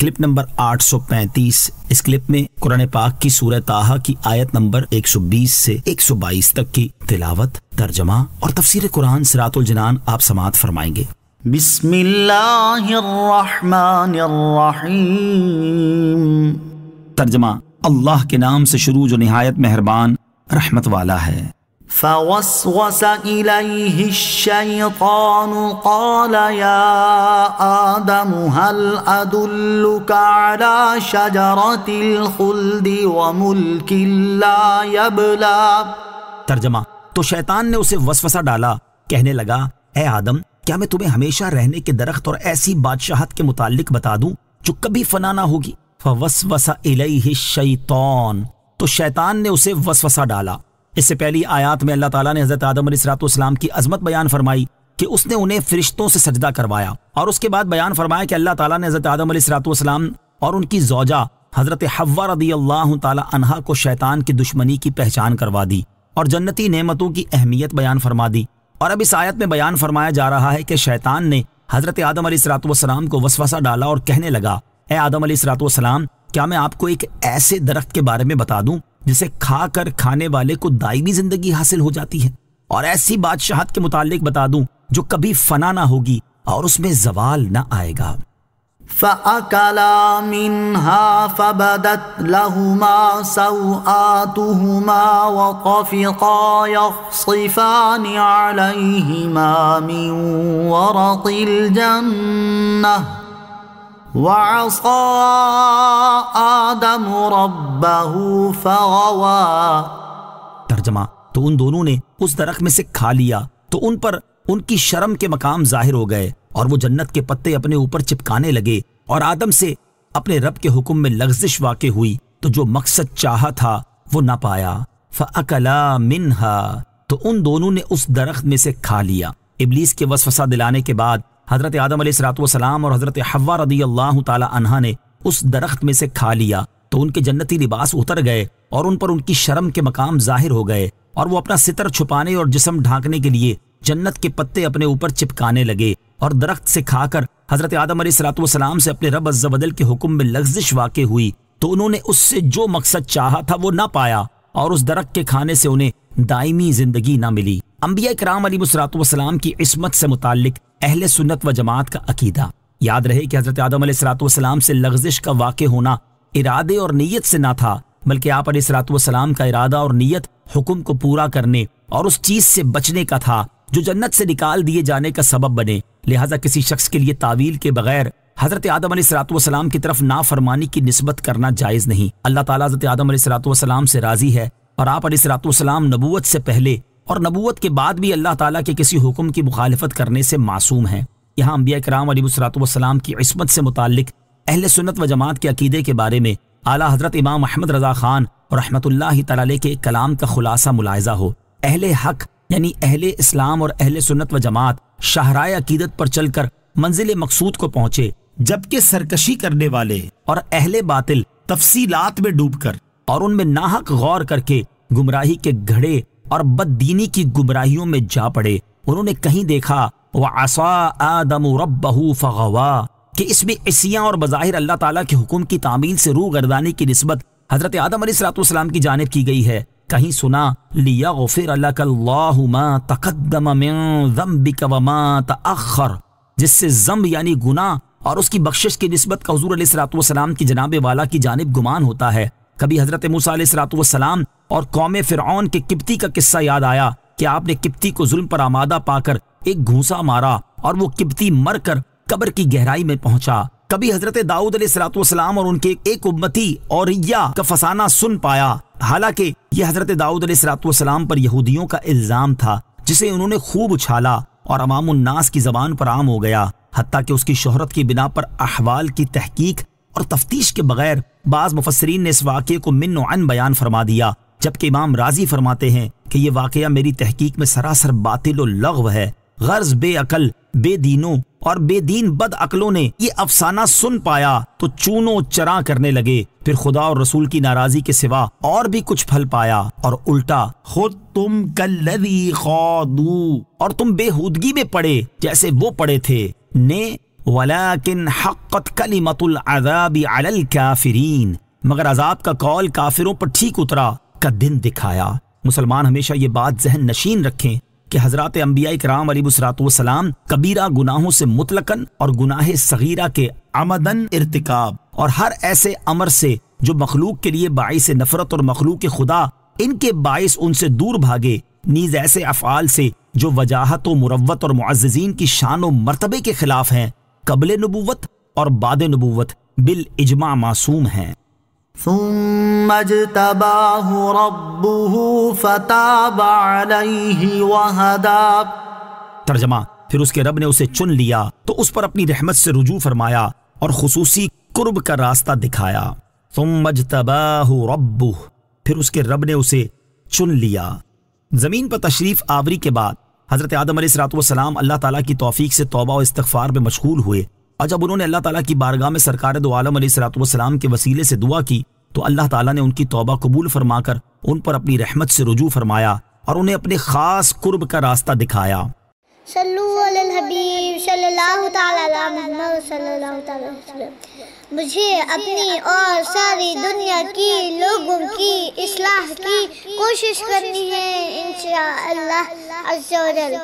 Clip number 835۔ اس clip میں قرآن پاک کی سورہ طٰہٰ کی آیت نمبر 120 سے 122 تک کی تلاوت، ترجمہ اور تفسیر قرآن صراط الجنان آپ سماعت فرمائیں گے۔ بسم اللہ الرحمن الرحیم۔ ترجمہ: اللہ کے نام سے شروع جو نہایت مہربان رحمت والا ہے۔ فوسوس إليه الشيطان قال يا آدم هل أدلك على شجرة الخلد وملك لا يبلى۔ ترجمہ: تو شیطان نے اسے وسوسہ ڈالا، کہنے لگا اے آدم، کیا میں تمہیں ہمیشہ رہنے کے درخت اور ایسی بادشاہت کے متعلق بتا دوں جو کبھی فنا نہ ہوگی؟ فوسوس الیہ الشیطان، تو شیطان نے اسے وسوسہ ڈالا۔ اس سے پہلی آیات میں اللہ تعالیٰ نے حضرت آدم علیہ السلام کی عظمت بیان فرمائی کہ اس نے انہیں فرشتوں سے سجدہ کروایا، اور اس کے بعد بیان فرمایا کہ اللہ تعالیٰ نے حضرت آدم علیہ السلام اور ان کی زوجہ حضرت حوا رضی اللہ تعالی عنہا کو شیطان کی دشمنی کی پہچان کروا دی اور جنتی نعمتوں کی اہمیت بیان فرما دی۔ اور اب اس آیت میں بیان فرمایا جا رہا ہے کہ شیطان نے حضرت آدم علیہ السلام کو وسوسہ ڈالا اور کہنے لگا اے آدم علیہ السلام، کیا میں آپ کو ایک ایسے درخت کے بارے میں بتا دوں جسے کھا کر کھانے والے کو دائمی زندگی حاصل ہو جاتی ہے، اور ایسی بادشاہت کے متعلق بتا دوں جو کبھی فنا نہ ہوگی اور اس میں زوال نہ آئے گا۔ فَأَكَلَا مِنْهَا فَبَدَتْ لَهُمَا سَوْآتُهُمَا وَطَفِقَا يَخْصِفَانِ عَلَيْهِمَا مِنْ وَرَقِ الْجَنَّةِ وَعَصَىٰ آدَمُ رَبَّهُ فَغَوَىٰ۔ ترجمہ: تو ان دونوں نے اس درخت میں سے کھا لیا تو ان پر ان کی شرم کے مقام ظاہر ہو گئے، اور وہ جنت کے پتے اپنے اوپر چپکانے لگے، اور آدم سے اپنے رب کے حکم میں لغزش واقع ہوئی تو جو مقصد چاہا تھا وہ نہ پایا۔ فَأَكَلَا مِنْهَا، تو ان دونوں نے اس درخت میں سے کھا لیا۔ ابلیس کے وسوسہ دلانے کے بعد حضرت آدم علیہ السلام اور حضرت حوا رضی اللہ تعالی عنہا نے اس درخت میں سے کھا لیا تو ان کے جنتی لباس اتر گئے اور ان پر ان کی شرم کے مقام ظاہر ہو گئے، اور وہ اپنا ستر چھپانے اور جسم ڈھانکنے کے لیے جنت کے پتے اپنے اوپر چپکانے لگے، اور درخت سے کھا کر حضرت آدم علیہ السلام سے اپنے رب عز و جل کے حکم میں لغزش واقع ہوئی تو انہوں نے اس سے جو مقصد چاہا تھا وہ نہ پایا، اور اس درخت کے کھانے سے انہیں دائمی زندگی نہ ملی۔ انبیاء کرام علیہ السلام کی عصمت سے متعلق اہل سنت و جماعت کا عقیدہ۔ یاد رہے کہ حضرت آدم علیہ السلام سے لغزش کا واقع ہونا ارادے اور نیت سے نہ تھا، بلکہ آپ علیہ السلام کا ارادہ اور نیت حکم کو پورا کرنے اور اس چیز سے بچنے کا تھا جو جنت سے نکال دیے جانے کا سبب بنے، لہٰذا کسی شخص کے لیے تعویل کے بغیر حضرت آدم علیہ السلام کی طرف نافرمانی کی نسبت کرنا جائز نہیں۔ اللہ تعالیٰ حضرت آدم علیہ السلام سے راضی ہے، اور آپ علیہ السلام نبوت سے پہلے اور نبوت کے بعد بھی اللہ تعالیٰ کے کسی حکم کی مخالفت کرنے سے معصوم ہیں۔ یہاں انبیاء کرام علیہ السلام کی عصمت سے متعلق اہل سنت و جماعت کے عقیدے کے بارے میں اعلیٰ حضرت امام احمد رضا خان رحمۃ اللہ تعالی علیہ کے کلام کا خلاصہ ملاحظہ ہو۔ اہل حق یعنی اہل اسلام اور اہل سنت و جماعت شاہراہ عقیدت پر چل کر منزل مقصود کو پہنچے، جبکہ سرکشی کرنے والے اور اہل باطل تفصیلات میں ڈوب کر اور ان میں ناحق غور کر کے گمراہی کے گھڑے اور بددینی کی گمراہیوں میں جا پڑے۔ انہوں نے کہیں دیکھا وَعَصَىٰ آدَمُ رَبَّهُ فَغَوَىٰ کہ اس میں عصیاں اور بظاہر اللہ تعالیٰ کے حکم کی تعمیل سے روح گردانی کی نسبت حضرت آدم علیہ السلام کی جانب کی گئی ہے۔ کہیں سنا لِيَغْفِرَ لَكَ اللَّهُ مَا تَقَدَّمَ مِن ذَنبِكَ وَمَا تَأَخَّرَ، جس سے ذنب یعنی گناہ اور اس کی بخشش کی نسبت کا حضور علیہ السلام کی جناب والا کی جانب گمان ہوتا ہے۔ کبھی حضرت موسیٰ علیہ السلام اور قوم فرعون کے قبطی کا قصہ یاد آیا کہ آپ نے قبطی کو ظلم پر آمادہ پا کر ایک گھونسا مارا اور وہ قبطی مر کر قبر کی گہرائی میں پہنچا۔ کبھی حضرت داؤد علیہ السلام اور ان کے ایک امتی اوریہ کا فسانہ سن پایا، حالانکہ یہ حضرت داؤد علیہ السلام پر یہودیوں کا الزام تھا جسے انہوں نے خوب اچھالا اور عوام الناس کی زبان پر عام ہو گیا، حتیٰ کہ اس کی شہرت کی بنا پر احوال کی تحقیق اور تفتیش کے بغیر بعض مفسرین نے اس واقعے کو من و عن بیان فرما دیا، جبکہ امام رازی فرماتے ہیں کہ یہ واقعہ میری تحقیق میں سراسر باطل و لغو ہے۔ غرض بے عقل، بے دینوں اور بے دین بد عقلوں نے یہ افسانہ سن پایا تو چونو چراں کرنے لگے، پھر خدا اور رسول کی ناراضی کے سوا اور بھی کچھ پھل پایا، اور الٹا خود تم کلذی خاضوا، اور تم بے ہودگی میں پڑے جیسے وہ پڑے تھے، نے ولیکن حقت کلمۃ العذاب علی الکافرین، مگر عذاب کا قول کافروں پر ٹھیک اترا کا دن دکھایا۔ مسلمان ہمیشہ یہ بات ذہن نشین رکھیں کہ حضرات انبیاء کرام علیہ الصلوۃ والسلام کبیرہ گناہوں سے مطلقاً اور گناہ صغیرہ کے عمدن ارتکاب اور ہر ایسے امر سے جو مخلوق کے لیے باعث نفرت اور مخلوق خدا ان کے باعث ان سے دور بھاگے، نیز ایسے افعال سے جو وجاہت و مروت اور معززین کی شان و مرتبے کے خلاف ہیں، قبل نبوت اور بعد نبوت بالاجماع معصوم ہیں۔ ثم اجتباہ ربہ فتاب علیہ وہدی۔ ترجمہ، پھر اس کے رب نے اسے چن لیا تو اس پر اپنی رحمت سے رجوع فرمایا اور خصوصی قرب کا راستہ دکھایا۔ ثم اجتباہ ربہ، پھر اس کے رب نے اسے چن لیا۔ زمین پر تشریف آوری کے بعد حضرت آدم علیہ السلام اللہ تعالیٰ کی توفیق سے توبہ و استغفار میں مشغول ہوئے، اور جب انہوں نے اللہ تعالیٰ کی بارگاہ میں سرکار دو عالم علیہ السلام کے وسیلے سے دعا کی تو اللہ تعالیٰ نے ان کی توبہ قبول فرما کر ان پر اپنی رحمت سے رجوع فرمایا اور انہیں اپنے خاص قرب کا راستہ دکھایا۔ صلو علی الحبیب صلی اللہ تعالی علی محمد صلی اللہ تعالی وسلم۔ مجھے اپنی اور ساری دنیا کی لوگوں کی اصلاح کی کوشش کرنی ہے انشاءاللہ عز و جل۔